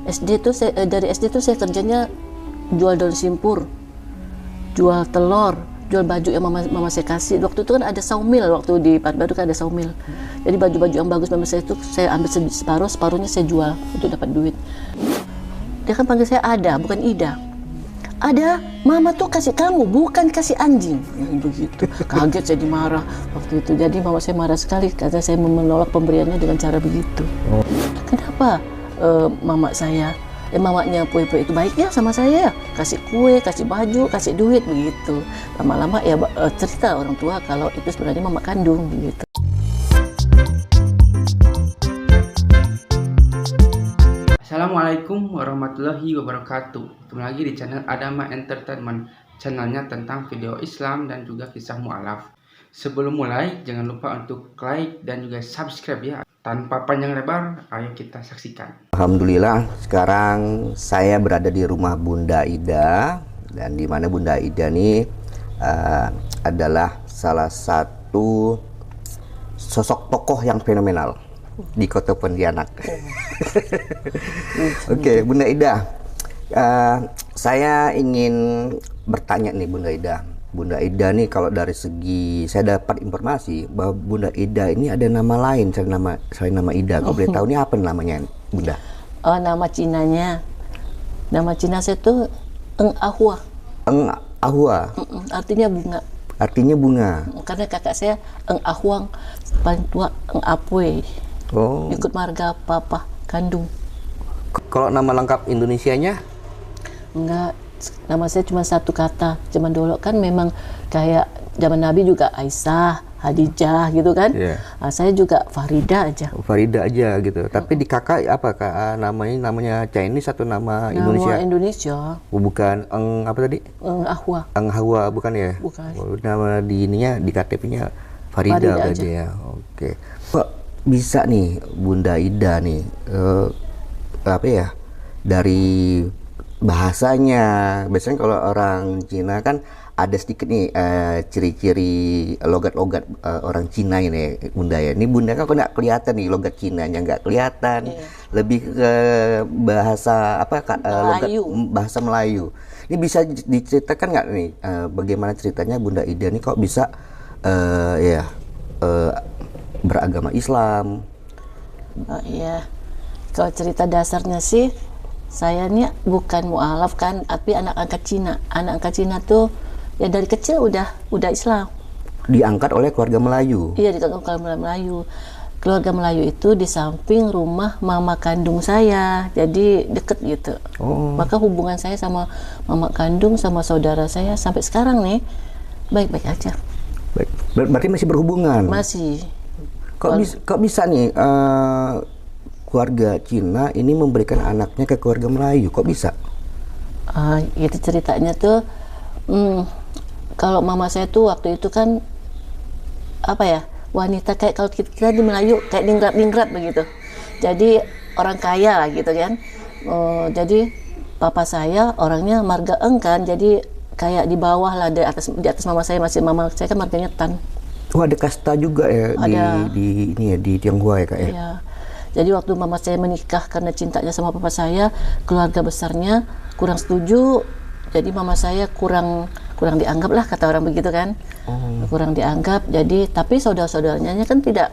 Dari SD tuh saya kerjanya jual daun simpur, jual telur, jual baju yang mama saya kasih. Waktu itu kan ada sawmill, waktu di Baru kan ada sawmill. Jadi baju-baju yang bagus mama saya itu saya ambil separuhnya saya jual untuk dapat duit. Dia kan panggil saya Ada, bukan Ida. Ada, mama tuh kasih kamu, bukan kasih anjing. Ya, begitu. Kaget saya dimarah waktu itu. Jadi mama saya marah sekali karena saya menolak pemberiannya dengan cara begitu. Kenapa mamanya Pue-Pue itu baiknya sama saya? Kasih kue, kasih baju, kasih duit, begitu. Lama-lama ya cerita orang tua kalau itu sebenarnya mama kandung, begitu. Assalamualaikum warahmatullahi wabarakatuh. Kembali lagi di channel Adama Entertainment, channelnya tentang video Islam dan juga kisah mu'alaf. Sebelum mulai, jangan lupa untuk like dan juga subscribe ya. Tanpa panjang lebar, ayo kita saksikan. Alhamdulillah, sekarang saya berada di rumah Bunda Ida, dan di mana Bunda Ida ini adalah salah satu sosok tokoh yang fenomenal di Kota Pontianak. Oke, Bunda Ida, saya ingin bertanya nih Bunda Ida. Bunda Ida nih kalau dari segi saya dapat informasi bahwa Bunda Ida ini ada nama lain selain nama Ida. Kalau boleh tahu ini apa namanya, Bunda? Oh, nama Cina saya tuh Eng Ahua. Eng Ahua. Artinya bunga. Artinya bunga. Karena kakak saya Eng Ahuang, paling tua Eng Apue. Oh. Ikut marga papa kandung. Kalau nama lengkap Indonesianya? Enggak, nama saya cuma satu kata. Zaman dulu kan memang kayak zaman Nabi juga Aisyah, Hadijah gitu kan. Yeah. Saya juga Farida aja. Farida aja gitu. Tapi di kakak apa kak namanya Chinese atau nama Indonesia? Nama Indonesia. Oh, bukan Eng apa tadi? Eng Ahua. Eng Hawa bukan ya? Bukan. Oh, nama di ininya di KTP-nya Farida berarti ya. Oke. Kok bisa nih Bunda Ida nih apa ya, dari bahasanya, biasanya kalau orang Cina kan ada sedikit nih ciri-ciri logat-logat orang Cina ini Bunda ya. Ini Bunda kan kok nggak kelihatan nih logat Cinanya, nggak kelihatan. Yeah. Lebih ke bahasa apa logat bahasa Melayu. Ini bisa diceritakan nggak nih bagaimana ceritanya Bunda Ida nih kok bisa beragama Islam? Oh iya, kalau cerita dasarnya sih saya ini bukan mu'alaf kan, tapi anak angkat Cina. Anak angkat Cina tuh ya dari kecil udah Islam. Diangkat oleh keluarga Melayu? Iya, diangkat keluarga Melayu. Keluarga Melayu itu di samping rumah mama kandung saya, jadi deket gitu. Oh. Maka hubungan saya sama mama kandung sama saudara saya sampai sekarang nih baik-baik aja. Baik. Berarti masih berhubungan? Masih. Kok bisa nih keluarga Cina ini memberikan anaknya ke keluarga Melayu? Kok bisa? Itu ceritanya tuh, kalau mama saya tuh waktu itu kan apa ya, wanita kayak kalau kita di Melayu kayak ningrat begitu. Jadi orang kaya lah gitu kan. Jadi papa saya orangnya marga Eng kan, jadi kayak di bawah lah, di atas mama saya mama saya kan marganya Tan. Oh, ada kasta juga ya di Tionghoa ya kak ya? Iya. Jadi waktu mama saya menikah karena cintanya sama papa saya, keluarga besarnya kurang setuju. Jadi mama saya kurang dianggap lah, kata orang begitu kan. Kurang dianggap. Jadi tapi saudara-saudaranya kan tidak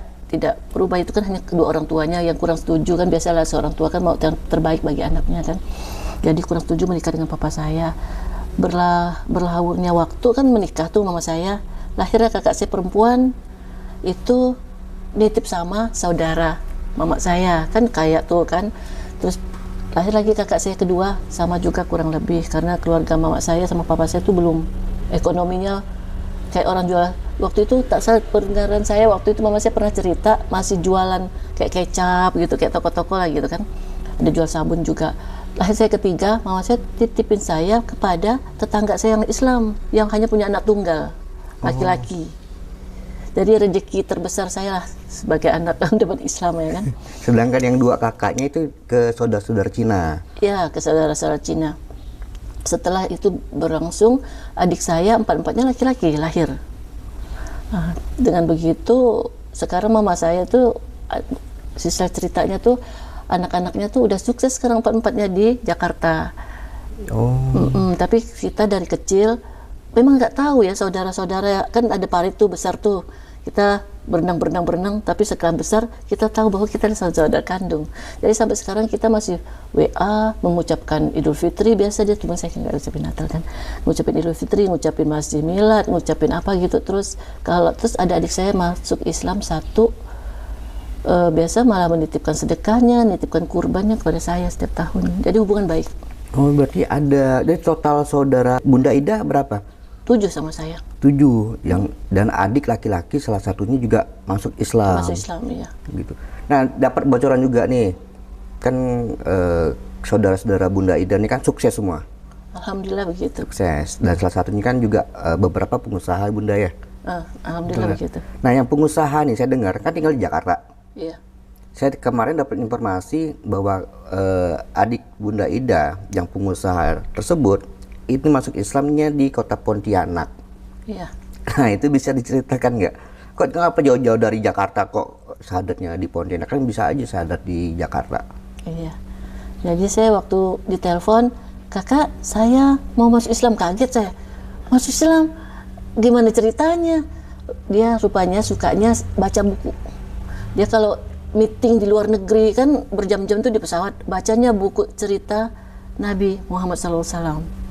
berubah, itu kan hanya kedua orang tuanya yang kurang setuju kan. Biasalah seorang tua kan mau yang terbaik bagi anaknya kan. Jadi kurang setuju menikah dengan papa saya. Berlalunya waktu kan menikah tuh mama saya, lahirnya kakak saya perempuan itu nitip sama saudara mama saya kan, kayak tuh kan. Terus lahir lagi kakak saya kedua sama juga kurang lebih, karena keluarga mama saya sama papa saya tuh belum ekonominya kayak orang jual. Waktu itu tak salah pendengaran saya, waktu itu mama saya pernah cerita masih jualan kayak kecap gitu, kayak toko-toko lah gitu kan. Ada jual sabun juga. Lahir saya ketiga, mama saya titipin saya kepada tetangga saya yang Islam, yang hanya punya anak tunggal laki-laki. Jadi rezeki terbesar saya lah sebagai anak dapat Islam ya kan. Sedangkan yang dua kakaknya itu ke saudara-saudara Cina? Iya, ke saudara-saudara Cina. Setelah itu berlangsung, adik saya empat-empatnya laki-laki lahir. Dengan begitu sekarang mama saya tuh, sisa ceritanya tuh anak-anaknya tuh udah sukses sekarang empat-empatnya di Jakarta. Tapi kita dari kecil memang nggak tahu ya, saudara-saudara kan ada parit tuh besar tuh, kita berenang, tapi setelah besar kita tahu bahwa kita adalah saudara kandung. Jadi sampai sekarang kita masih WA, mengucapkan Idul Fitri biasa dia, cuma saya nggak ucapin Natal kan, ngucapin Idul Fitri, ngucapin Masjid Milad, ngucapin apa gitu. Terus ada adik saya masuk Islam satu, biasa malah menitipkan sedekahnya, nitipkan kurbannya kepada saya setiap tahun. Jadi hubungan baik. Oh, berarti ada, dari total saudara Bunda Ida berapa? 7 sama saya. 7 dan adik laki-laki salah satunya juga masuk Islam. Masuk Islam, iya. Gitu. Nah, dapat bocoran juga nih. Kan saudara-saudara Bunda Ida ini kan sukses semua. Alhamdulillah begitu. Sukses. Dan salah satunya kan juga beberapa pengusaha Bunda ya. Alhamdulillah begitu. Nah, yang pengusaha nih saya dengar kan tinggal di Jakarta. Iya. Saya kemarin dapat informasi bahwa adik Bunda Ida yang pengusaha tersebut itu masuk Islamnya di kota Pontianak. Iya. Nah, itu bisa diceritakan nggak? Kok kenapa jauh-jauh dari Jakarta kok syahadatnya di Pontianak? Kan bisa aja syahadat di Jakarta. Iya. Jadi saya waktu ditelepon, kakak saya mau masuk Islam, kaget saya. Masuk Islam? Gimana ceritanya? Dia rupanya sukanya baca buku. Dia kalau meeting di luar negeri kan berjam-jam tuh di pesawat, bacanya buku cerita Nabi Muhammad SAW.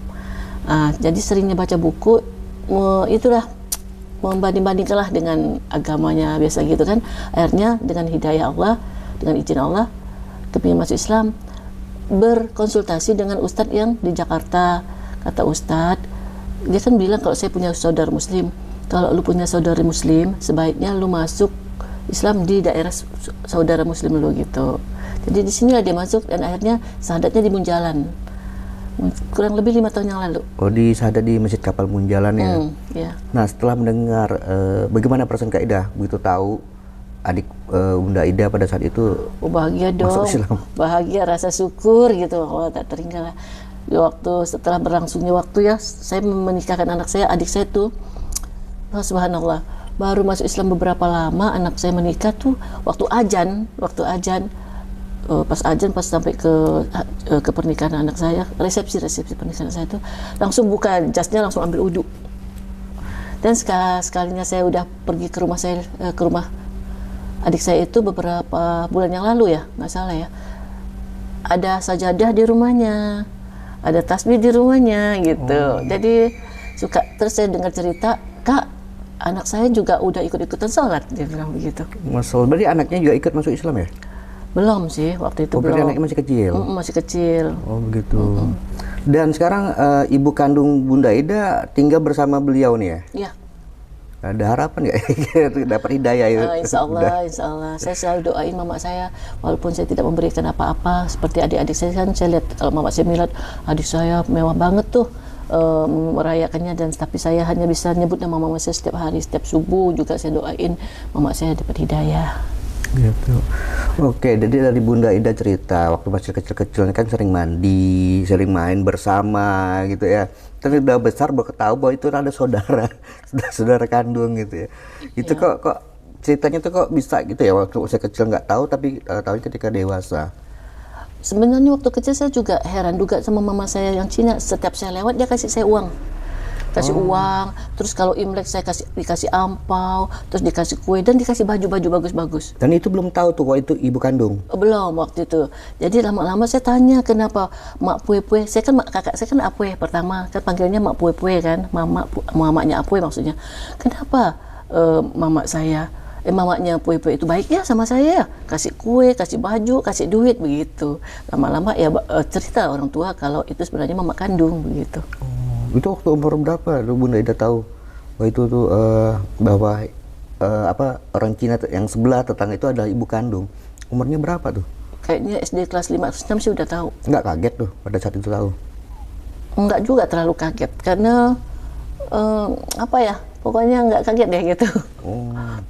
Jadi seringnya baca buku, itulah membanding-bandingkanlah dengan agamanya biasa gitu kan. Akhirnya dengan hidayah Allah, dengan izin Allah, kepingin masuk Islam, berkonsultasi dengan ustadz yang di Jakarta. Kata ustadz, dia kan bilang kalau saya punya saudara muslim, kalau lu punya saudara muslim, sebaiknya lu masuk Islam di daerah saudara muslim lu gitu. Jadi di sinilah dia masuk dan akhirnya syahadatnya di Munjalan. Kurang lebih 5 tahun yang lalu. Oh, di syahadat di Masjid Kapal Munjalan ya? Ya. Nah, setelah mendengar, bagaimana perasaan Kak Ida begitu tahu adik Bunda Ida pada saat itu bahagia dong, masuk Islam? Bahagia, rasa syukur gitu. Oh, tak terhingga lah. Setelah berlangsungnya waktu ya, saya menikahkan anak saya, adik saya tuh, subhanallah, baru masuk Islam beberapa lama, anak saya menikah tuh waktu ajan, pas sampai ke pernikahan anak saya, resepsi pernikahan saya tuh langsung buka jasnya, langsung ambil wudhu. Dan sekalinya saya udah pergi ke rumah adik saya itu beberapa bulan yang lalu ya, nggak salah ya, ada sajadah di rumahnya, ada tasbih di rumahnya gitu. Jadi terus saya dengar cerita, Kak, anak saya juga udah ikut-ikutan sholat, dia bilang begitu. Masya Allah, berarti anaknya juga ikut masuk Islam ya? Belum sih, waktu itu belum. Anaknya masih kecil? Masih kecil. Oh begitu. Dan sekarang ibu kandung Bunda Ida tinggal bersama beliau nih ya? Iya. Ada harapan nggak dapat hidayah itu? Insya Allah. Saya selalu doain mama saya, walaupun saya tidak memberikan apa-apa. Seperti adik-adik saya kan, saya lihat kalau mama saya milad, adik saya mewah banget tuh merayakannya, dan tapi saya hanya bisa nyebut nama mama saya setiap hari, setiap subuh juga saya doain mama saya dapat hidayah. Gitu. Oke, jadi dari Bunda Ida cerita waktu masih kecil-kecil kan sering mandi, sering main bersama gitu ya. Tapi udah besar baru tahu bahwa itu ada saudara kandung gitu ya. Itu kok ceritanya tuh kok bisa gitu ya, waktu saya kecil nggak tahu tapi tahu ketika dewasa. Sebenarnya waktu kecil saya juga heran juga sama mama saya yang Cina. Setiap saya lewat dia kasih saya uang. Uang, terus kalau Imlek saya dikasih ampau, terus dikasih kue dan dikasih baju bagus-bagus. Dan itu belum tahu tuh, itu ibu kandung? Belum waktu itu. Jadi lama-lama saya tanya kenapa mak pue-pue. Kakak saya kan apue pertama, kan panggilnya mak pue-pue kan, mamanya apue maksudnya. Kenapa mamanya pue-pue itu baik ya sama saya, kasih kue, kasih baju, kasih duit begitu. Lama-lama ya cerita orang tua kalau itu sebenarnya mama kandung begitu. Itu waktu umur berapa Bunda Ida tahu bahwa itu tuh bahwa orang Cina yang sebelah tetangga itu adalah ibu kandung? Umurnya berapa tuh? Kayaknya SD kelas 5-6 sih udah tahu. Nggak kaget tuh pada saat itu tahu? Enggak juga terlalu kaget karena pokoknya nggak kaget deh gitu.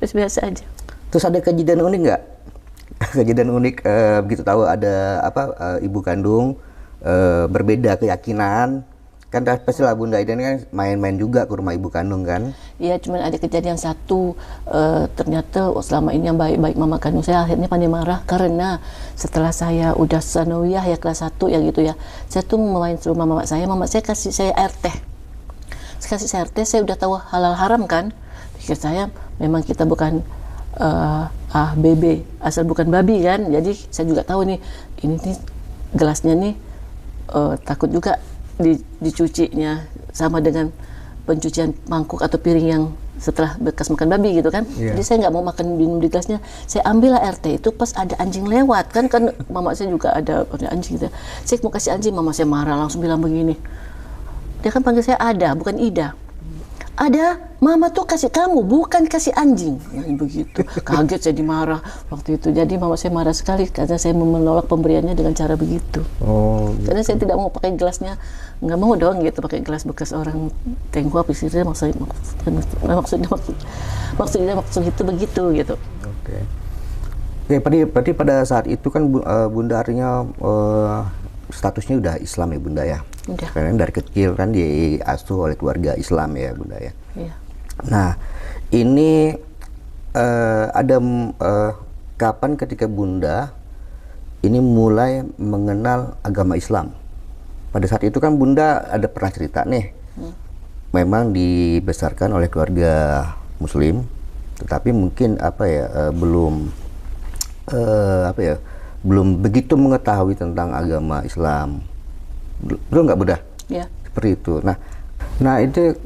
Terus biasa aja. Terus ada kejadian unik nggak? Kejadian unik begitu tahu ada ibu kandung berbeda keyakinan. Kan pastilah Bunda Ida ini kan main-main juga ke rumah ibu kandung kan? Iya, cuman ada kejadian satu, ternyata selama ini yang baik-baik mama kandung saya akhirnya pandai marah karena setelah saya udah sanawiyah ya kelas 1 ya gitu ya, saya tuh main ke rumah mama saya kasih saya air teh. Kasih saya air teh, saya udah tahu halal haram kan, pikir saya memang kita bukan BB, asal bukan babi kan, jadi saya juga tahu nih, ini nih gelasnya nih takut juga dicucinya sama dengan pencucian mangkuk atau piring yang setelah bekas makan babi gitu kan. Jadi saya nggak mau makan minum di gelasnya, saya ambil air teh itu pas ada anjing lewat kan mama saya juga ada anjing gitu. Saya mau kasih anjing, mama saya marah langsung bilang begini, dia kan panggil saya Ada bukan Ida. Ada, mama tuh kasih kamu, bukan kasih anjing. Ya, begitu. Kaget saya dimarah waktu itu. Jadi mama saya marah sekali karena saya menolak pemberiannya dengan cara begitu. Karena saya tidak mau pakai gelasnya, nggak mau dong gitu pakai gelas bekas orang Tionghoa. Maksudnya itu begitu gitu. Oke. Oke, berarti pada saat itu kan Bunda artinya statusnya udah Islam ya Bunda ya? Udah. Karena dari kecil kan diasuh oleh keluarga Islam ya Bunda ya? Iya. Nah, ini ada kapan ketika Bunda ini mulai mengenal agama Islam? Pada saat itu kan Bunda ada pernah cerita nih, memang dibesarkan oleh keluarga Muslim, tetapi mungkin belum begitu mengetahui tentang agama Islam. Belum nggak Bunda? Ya. Seperti itu. Nah itu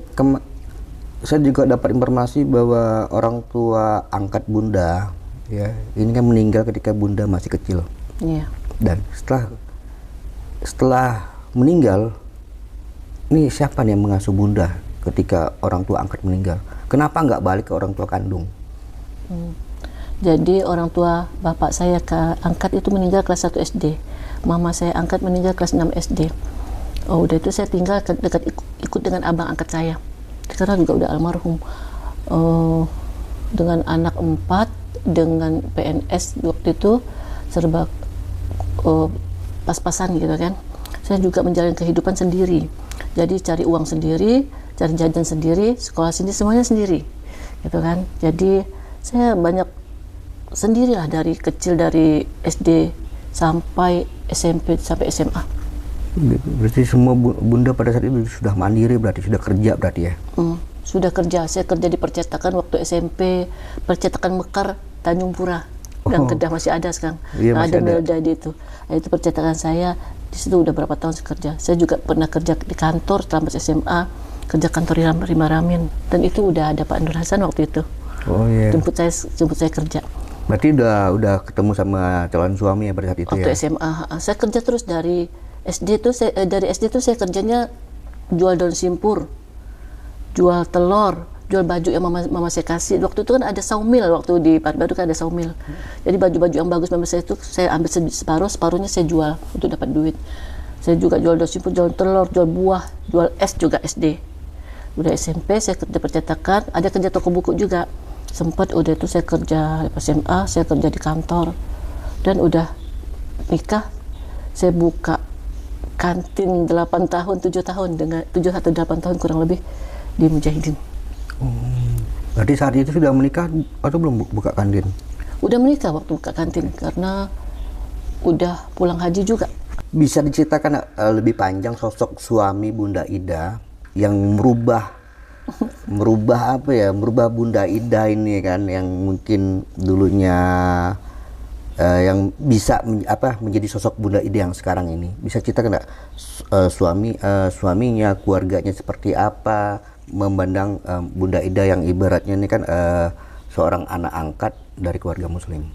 saya juga dapat informasi bahwa orang tua angkat Bunda ya ini kan meninggal ketika Bunda masih kecil. Iya. Dan setelah meninggal, ini siapa nih yang mengasuh Bunda ketika orang tua angkat meninggal? Kenapa nggak balik ke orang tua kandung? Jadi orang tua bapak saya angkat itu meninggal kelas 1 SD. Mama saya angkat meninggal kelas 6 SD. Udah itu saya tinggal ikut dengan abang angkat saya. Sekarang juga udah almarhum. Dengan anak 4, dengan PNS waktu itu serba pas-pasan gitu kan. Saya juga menjalani kehidupan sendiri. Jadi cari uang sendiri, cari jajan sendiri, sekolah sendiri, semuanya sendiri. Gitu kan. Jadi saya banyak sendirilah dari kecil, dari SD sampai SMP sampai SMA. Berarti semua Bunda pada saat itu sudah mandiri, berarti sudah kerja berarti ya? Sudah kerja. Saya kerja di percetakan waktu SMP, percetakan Mekar Tanjung Pura. Dan Kedah masih ada sekarang. Iya, masih ada Meldadi itu. Itu percetakan saya. Di situ udah berapa tahun saya kerja. Saya juga pernah kerja di kantor selama SMA, kerja kantor Rima Ramin. Dan itu udah ada Pak Nur Hasan waktu itu. Oh iya. Jemput saya kerja. Berarti udah ketemu sama calon suami ya pada saat itu waktu ya? SMA. Saya kerja terus dari SD tuh saya kerjanya jual daun simpur, jual telur, jual baju yang mama saya kasih. Waktu itu kan ada sawmill, waktu di Baru kan ada sawmill. Jadi baju-baju yang bagus mama saya itu saya ambil separuhnya saya jual untuk dapat duit. Saya juga jual daun simpur, jual telur, jual buah, jual es juga SD. Udah SMP saya kerja percetakan, ada kerja toko buku juga. Sempat udah itu saya kerja SMA, saya kerja di kantor. Dan udah nikah, saya buka kantin 8 tahun, 7 tahun, dengan 7 atau 8 tahun kurang lebih di Mujahidin. Berarti saat itu sudah menikah atau belum buka kantin? Udah menikah waktu buka kantin karena udah pulang haji juga. Bisa diceritakan lebih panjang sosok suami Bunda Ida yang merubah Bunda Ida ini kan, yang mungkin dulunya yang bisa menjadi sosok Bunda Ida yang sekarang ini. Bisa ceritakan nggak suaminya, keluarganya seperti apa, memandang Bunda Ida yang ibaratnya ini kan seorang anak angkat dari keluarga Muslim.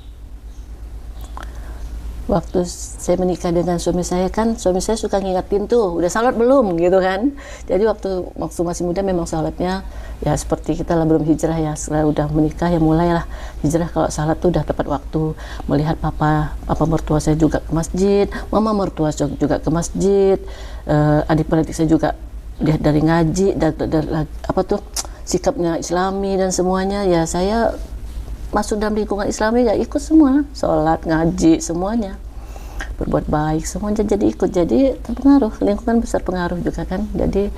Waktu saya menikah dengan suami saya kan, suami saya suka ngingetin tuh, udah salat belum gitu kan. Jadi waktu masih muda memang salatnya ya seperti kita lah, belum hijrah ya. Setelah udah menikah ya mulailah hijrah, kalau salat tuh udah tepat waktu. Melihat papa mertua saya juga ke masjid, mama mertua saya juga ke masjid, adik-adik saya juga lihat dari ngaji, dari sikapnya Islami dan semuanya. Ya saya masuk dalam lingkungan Islami ya ikut semua, sholat, ngaji, semuanya. berbuat baik, semuanya jadi ikut, jadi terpengaruh, lingkungan besar pengaruh juga kan, jadi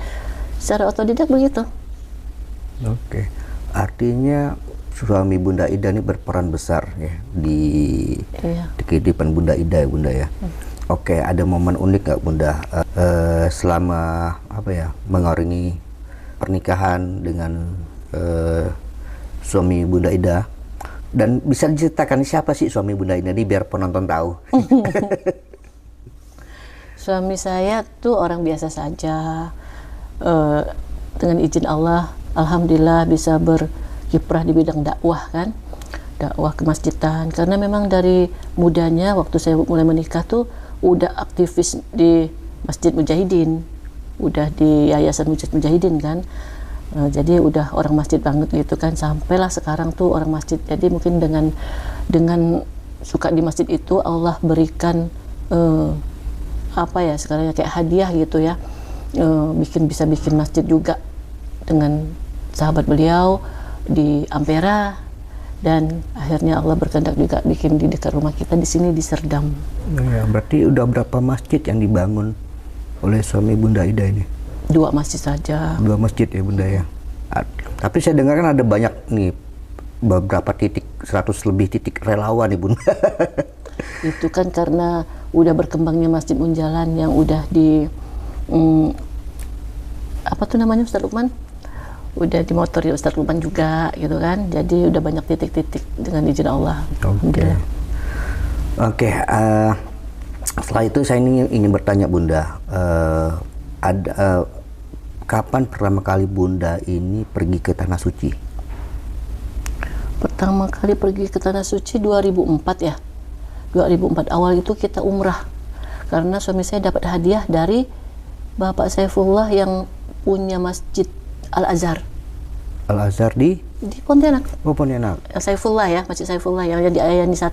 secara otodidak begitu. Oke, artinya suami Bunda Ida ini berperan besar ya di kehidupan Bunda Ida ya Bunda ya. Oke, ada momen unik nggak Bunda selama apa ya mengarungi pernikahan dengan suami Bunda Ida? Dan bisa diceritakan siapa sih suami Bunda Ida ini biar penonton tahu? Suami saya tuh orang biasa saja, dengan izin Allah, alhamdulillah bisa berkiprah di bidang dakwah kan, dakwah kemasjidan. Karena memang dari mudanya waktu saya mulai menikah tuh udah aktivis di Masjid Mujahidin, udah di Yayasan Mujahidin kan. Jadi udah orang masjid banget gitu kan, sampailah sekarang tuh orang masjid. Jadi mungkin dengan suka di masjid itu Allah berikan apa ya sekarang kayak hadiah gitu ya, bisa bikin masjid juga dengan sahabat beliau di Ampera, dan akhirnya Allah berkehendak juga bikin di dekat rumah kita di sini di Serdam. Ya, berarti udah berapa masjid yang dibangun oleh suami Bunda Ida ini? 2 masjid saja. 2 masjid ya Bunda ya. Tapi saya dengar kan ada banyak nih, beberapa titik, 100 lebih titik relawan nih Bunda. Itu kan karena udah berkembangnya Masjid Munjalan yang udah di apa tuh namanya Ustaz Lukman? Udah dimotori Ustaz Lukman juga gitu kan. Jadi udah banyak titik-titik dengan izin Allah. Oke. Setelah itu saya ingin bertanya Bunda, kapan pertama kali Bunda ini pergi ke Tanah Suci? Pertama kali pergi ke Tanah Suci 2004 ya. 2004 awal itu kita umrah. Karena suami saya dapat hadiah dari Bapak Saifullah yang punya Masjid Al-Azhar. Al-Azhar di Pontianak. Oh, Pontianak. Saifullah ya, Masjid Saifullah yang di Ayani 1.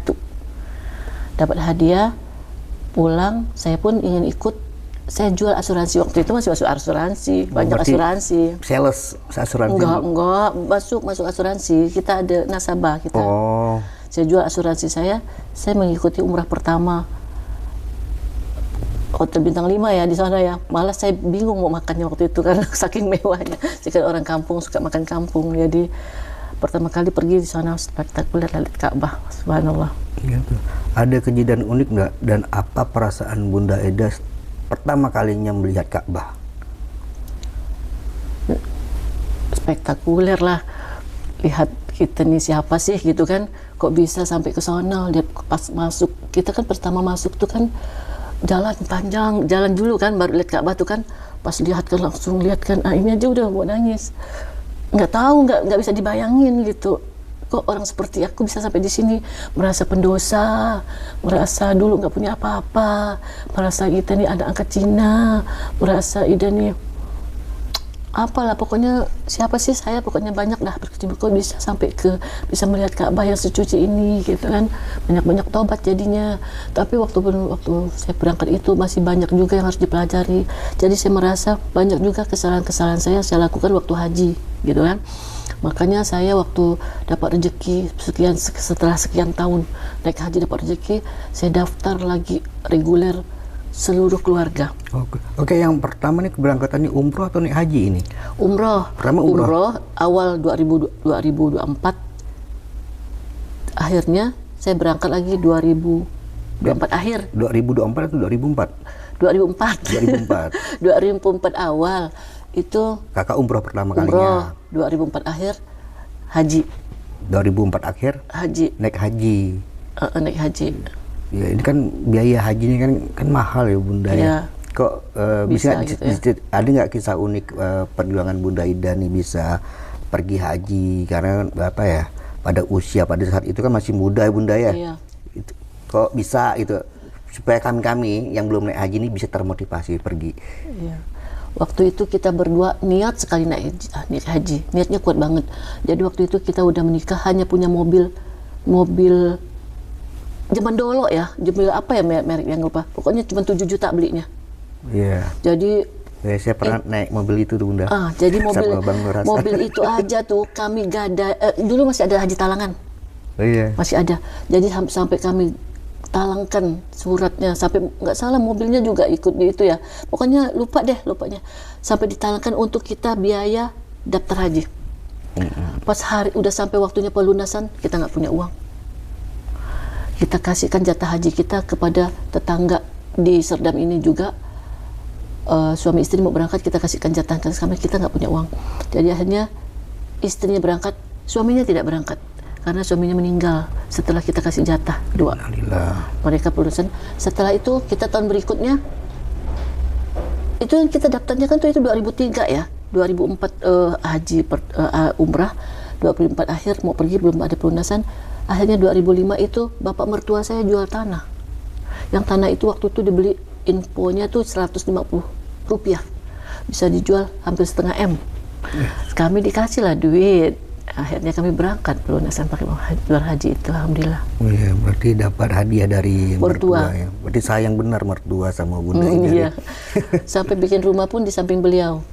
Dapat hadiah, pulang, saya pun ingin ikut. Saya jual asuransi, waktu itu masih masuk asuransi, banyak asuransi. Sales asuransi? Enggak, masuk asuransi. Kita ada nasabah kita. Oh. Saya jual asuransi saya mengikuti umrah pertama. Hotel bintang 5 ya di sana ya. Malah saya bingung mau makannya waktu itu karena saking mewahnya. Saya kan orang kampung, suka makan kampung. Jadi pertama kali pergi di sana spektakuler, lihat Ka'bah, subhanallah. Gitu. Ada kejadian unik nggak, dan apa perasaan Bunda Ida pertama kalinya melihat Ka'bah? Spektakuler lah, lihat kita nih siapa sih gitu kan, kok bisa sampai ke sana. Lihat pas masuk, kita kan pertama masuk tuh kan jalan panjang, jalan dulu kan baru lihat Ka'bah tuh kan. Pas lihat kan langsung lihat kan, ini aja udah mau nangis. Nggak bisa dibayangin gitu, kok orang seperti aku bisa sampai di sini, merasa pendosa, merasa dulu nggak punya apa-apa, merasa kita nih anak angkat Cina, merasa Ida nih apalah, pokoknya siapa sih saya, pokoknya banyak dah berkecimpung, kok bisa sampai bisa melihat Ka'bah yang secuci ini gitu kan. Banyak tobat jadinya. Tapi waktu saya berangkat itu masih banyak juga yang harus dipelajari. Jadi saya merasa banyak juga kesalahan-kesalahan saya lakukan waktu haji gitu kan. Makanya saya waktu dapat rezeki setelah sekian tahun naik haji dapat rezeki, saya daftar lagi reguler seluruh keluarga. Oke, yang pertama nih keberangkatannya umroh atau naik haji ini? Umroh. Pertama umroh awal 2024. Akhirnya saya berangkat lagi 2024 akhir. 2024 atau 2004? 2004. 2004 awal itu kakak umroh pertama umroh, kalinya. 2004 akhir haji. 2004 akhir haji. Naik haji. Naik haji. Ya, ini kan biaya haji ini kan mahal ya Bunda ya. Kok bisa gitu ya? Ada nggak kisah unik perjuangan Bunda Ida nih bisa pergi haji, karena apa ya, pada saat itu kan masih muda ya Bunda ya. Iya. Kok bisa itu supaya kami yang belum naik haji ini bisa termotivasi pergi. Iya. Waktu itu kita berdua niat sekali naik haji, niatnya kuat banget. Jadi waktu itu kita udah menikah hanya punya mobil zaman dulu ya, mobil apa ya merek yang lupa, pokoknya cuma 7 juta belinya. Iya. Jadi saya pernah naik mobil itu tuh Bunda. Jadi mobil itu aja tuh kami dulu masih ada haji talangan. Oh iya. Masih ada. Jadi sampai kami talangkan suratnya, sampai nggak salah mobilnya juga ikut di itu ya, pokoknya lupanya sampai ditalangkan untuk kita biaya daftar haji. Pas hari udah sampai waktunya pelunasan, kita nggak punya uang, kita kasihkan jatah haji kita kepada tetangga di Serdam ini juga. Suami istri mau berangkat, kita kasihkan jatah kami, kita nggak punya uang. Jadi akhirnya istrinya berangkat, suaminya tidak berangkat karena suaminya meninggal setelah kita kasih jatah dua. Mereka pelunasan. Setelah itu kita tahun berikutnya, itu yang kita daftarnya kan itu 2003 ya, 2004 haji umrah, 2004 akhir mau pergi belum ada pelunasan. Akhirnya 2005 itu bapak mertua saya jual tanah. Yang tanah itu waktu itu dibeli, infonya tuh 150 rupiah, bisa dijual hampir setengah M. Kami dikasih lah duit, akhirnya kami berangkat pelunasan pakai jual haji itu, alhamdulillah. Oh iya, berarti dapat hadiah dari mertua ya. Berarti sayang benar mertua sama Bunda Ida. Iya. Sampai bikin rumah pun di samping beliau.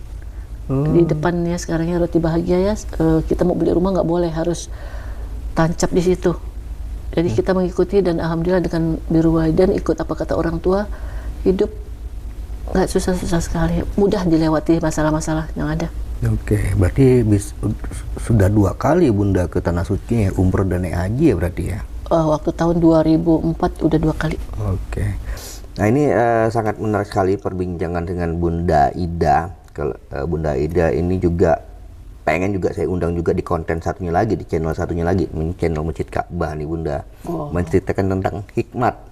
Di depannya sekarangnya Roti Bahagia ya, kita mau beli rumah nggak boleh, harus tancap di situ. Jadi kita mengikuti, dan alhamdulillah dengan biru walidain, ikut apa kata orang tua, hidup nggak susah-susah sekali, mudah dilewati masalah-masalah yang ada. Oke, berarti sudah 2 kali Bunda ke Tanah Suci ya, umroh dan naik haji ya berarti ya? Waktu tahun 2004 udah 2 kali. Oke, nah ini sangat menarik sekali perbincangan dengan Bunda Ida. Bunda Ida ini juga pengen juga saya undang juga di konten satunya lagi, di channel satunya lagi, channel Masjid Ka'bah nih Bunda, menceritakan tentang hikmat.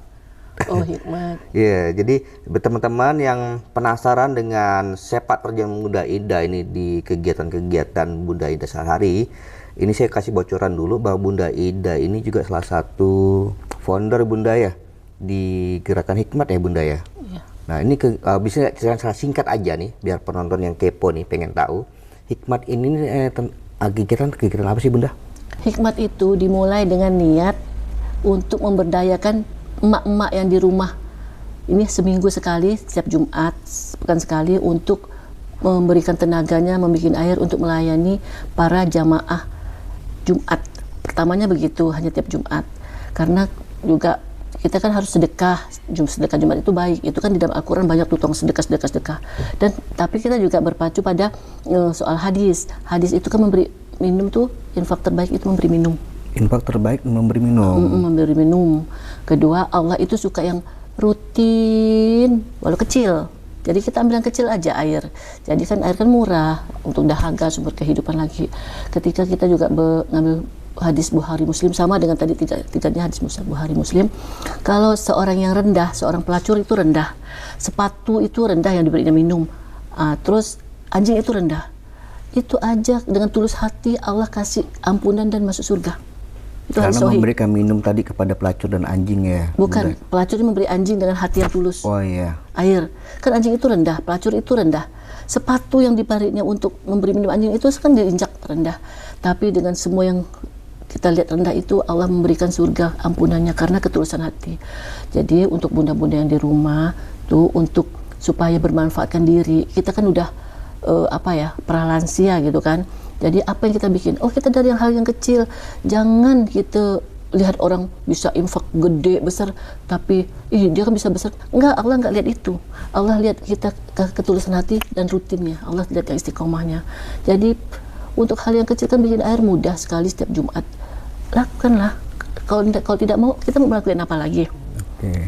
Oh, hikmat. Ya, jadi teman-teman yang penasaran dengan sepak terjang Bunda Ida ini di kegiatan-kegiatan Bunda Ida sehari, ini saya kasih bocoran dulu bahwa Bunda Ida ini juga salah satu founder Bunda ya di Gerakan Hikmat ya Bunda ya. Iya. Nah ini bisa secara singkat aja nih, biar penonton yang kepo nih pengen tahu hikmat ini kegiatan apa sih Bunda? Hikmat itu dimulai dengan niat untuk memberdayakan emak-emak yang di rumah. Ini seminggu sekali, setiap Jumat, sepekan sekali, untuk memberikan tenaganya, membuat air untuk melayani para jamaah Jumat. Pertamanya begitu, hanya tiap Jumat. Karena juga kita kan harus sedekah Jumat itu baik. Itu kan di dalam Al-Quran banyak tuh sedekah. Dan tapi kita juga berpacu pada soal hadis. Hadis itu kan memberi minum tuh, infak terbaik itu memberi minum. Infak terbaik memberi minum. Memberi minum. Kedua, Allah itu suka yang rutin, walau kecil. Jadi kita ambil yang kecil aja air. Jadi kan air kan murah untuk dahaga, sumber kehidupan lagi. Ketika kita juga ngambil hadis Bukhari Muslim, sama dengan tadi tiganya hadis Bukhari Muslim. Kalau seorang yang rendah, seorang pelacur itu rendah, sepatu itu rendah yang diberinya minum, terus anjing itu rendah. Itu aja dengan tulus hati Allah kasih ampunan dan masuk surga. Itu karena memberikan minum tadi kepada pelacur dan anjing ya? Bukan, pelacur memberi anjing dengan hati yang tulus. Oh iya. Air, kan anjing itu rendah, pelacur itu rendah. Sepatu yang diberinya untuk memberi minum anjing itu kan diinjak rendah. Tapi dengan semua yang kita lihat rendah itu, Allah memberikan surga ampunannya karena ketulusan hati. Jadi untuk bunda-bunda yang di rumah tuh, untuk supaya bermanfaatkan diri, kita kan udah pralansia gitu kan. Jadi apa yang kita bikin? Oh, kita dari hal yang kecil. Jangan kita lihat orang bisa infak gede besar, tapi dia kan bisa besar. Enggak, Allah enggak lihat itu. Allah lihat kita ketulusan hati dan rutinnya. Allah lihat yang istiqomahnya. Jadi untuk hal yang kecil kan bikin air mudah sekali setiap Jumat. Lakukanlah. Kalau tidak mau, kita mau melakukan apa lagi?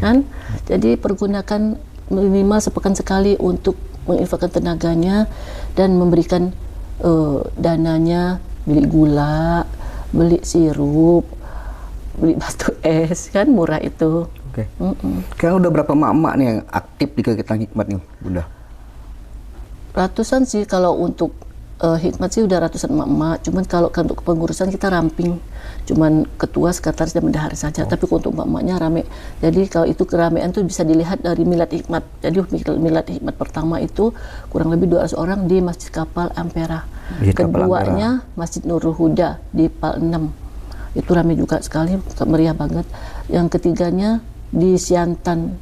Kan? Jadi pergunakan minimal sepekan sekali untuk menginfakkan tenaganya dan memberikan dananya, beli gula, beli sirup, beli batu es, kan murah itu. Oke. Sekarang udah berapa emak-emak nih yang aktif di kegiatan hikmat nih, Bunda? Ratusan sih, kalau untuk hikmat sih udah ratusan emak-emak. Cuman kalau untuk pengurusan kita ramping, cuman ketua, sekretaris dan bendahara saja. Tapi untuk emak-emaknya rame. Jadi kalau itu keramaian tuh bisa dilihat dari milad hikmat. Jadi milad hikmat pertama itu kurang lebih 200 orang di Masjid Kapal Ampera. Keduanya Masjid Nurul Huda di Pal 6. Itu rame juga sekali, meriah banget. Yang ketiganya di Siantan,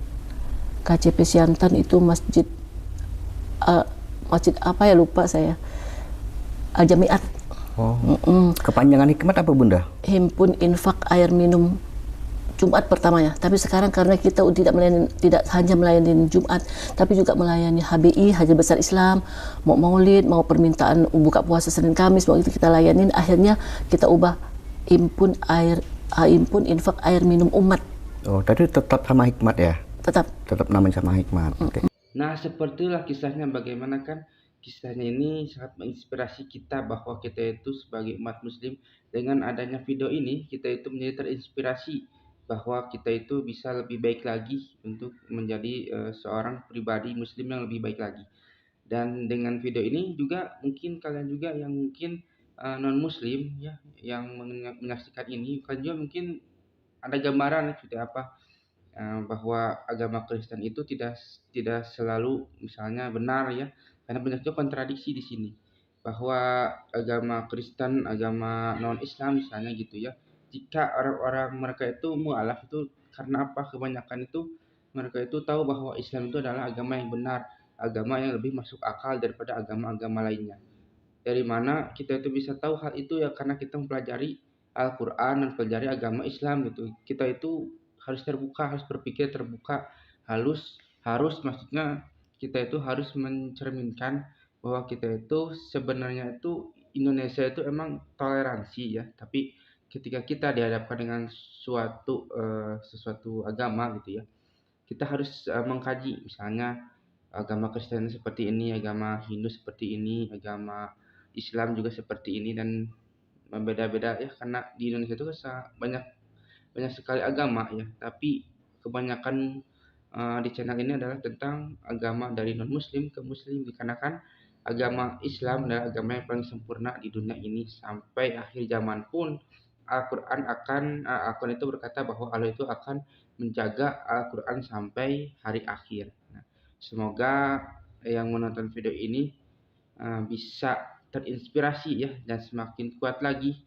KCP Siantan itu masjid apa ya, lupa saya. Al-Jamiat. Kepanjangan hikmat apa Bunda? Himpun infak air minum Jumat pertamanya. Tapi sekarang karena kita tidak hanya melayani Jumat, tapi juga melayani HBI, Haji Besar Islam, mau Maulid, mau permintaan buka puasa Senin Kamis, mau itu kita layanin. Akhirnya kita ubah himpun infak air minum umat. Oh, tadi tetap sama Hikmat ya? Tetap namanya sama Hikmat. Oke. Nah, sepertilah kisahnya, bagaimana kan kisahnya ini sangat menginspirasi kita bahwa kita itu sebagai umat muslim, dengan adanya video ini kita itu menjadi terinspirasi bahwa kita itu bisa lebih baik lagi untuk menjadi seorang pribadi muslim yang lebih baik lagi. Dan dengan video ini juga mungkin kalian juga yang mungkin non muslim ya, yang menyaksikan ini, kalian juga mungkin ada gambaran seperti apa bahwa agama Kristen itu tidak selalu misalnya benar ya, karena banyak juga kontradiksi di sini bahwa agama Kristen, agama non Islam misalnya gitu ya, jika orang-orang mereka itu mualaf itu karena apa, kebanyakan itu mereka itu tahu bahwa Islam itu adalah agama yang benar, agama yang lebih masuk akal daripada agama-agama lainnya. Dari mana kita itu bisa tahu hal itu ya, karena kita mempelajari Al-Quran dan mempelajari agama Islam gitu. Kita itu harus terbuka, harus berpikir terbuka, harus maksudnya kita itu harus mencerminkan bahwa kita itu sebenarnya itu Indonesia itu emang toleransi ya, tapi ketika kita dihadapkan dengan sesuatu agama gitu ya, kita harus mengkaji misalnya agama Kristen seperti ini, agama Hindu seperti ini, agama Islam juga seperti ini, dan berbeda-beda ya, karena di Indonesia itu banyak banyak sekali agama ya, tapi kebanyakan di channel ini adalah tentang agama dari non muslim ke muslim, dikarenakan agama Islam adalah agama yang paling sempurna di dunia ini. Sampai akhir zaman pun Al-Quran itu berkata bahwa Allah itu akan menjaga Al-Quran sampai hari akhir. Nah, semoga yang menonton video ini bisa terinspirasi ya, dan semakin kuat lagi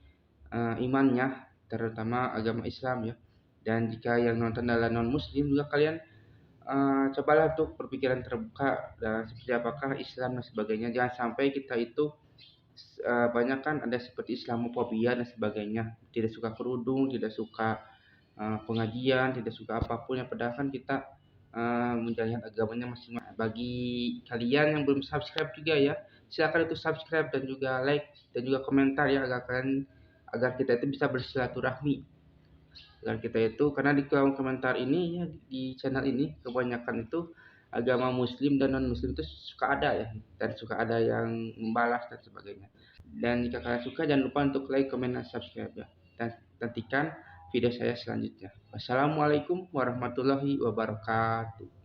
imannya, terutama agama Islam ya. Dan jika yang nonton adalah non muslim juga, kalian cobalah untuk berpikiran terbuka dan seperti apakah Islam dan sebagainya. Jangan sampai kita itu banyak kan ada seperti Islamofobia dan sebagainya, tidak suka kerudung, tidak suka pengajian, tidak suka apapun yang padahal kan kita menjalankan agamanya masing-masing. Bagi kalian yang belum subscribe juga ya, silakan itu subscribe dan juga like dan juga komentar ya, agar kita itu bisa bersilaturahmi, agar kita itu, karena di kolom komentar ini ya, di channel ini kebanyakan itu agama muslim dan non muslim itu suka ada ya, dan suka ada yang membalas dan sebagainya. Dan jika kalian suka, jangan lupa untuk like, comment, dan subscribe ya, dan nantikan video saya selanjutnya. Wassalamualaikum warahmatullahi wabarakatuh.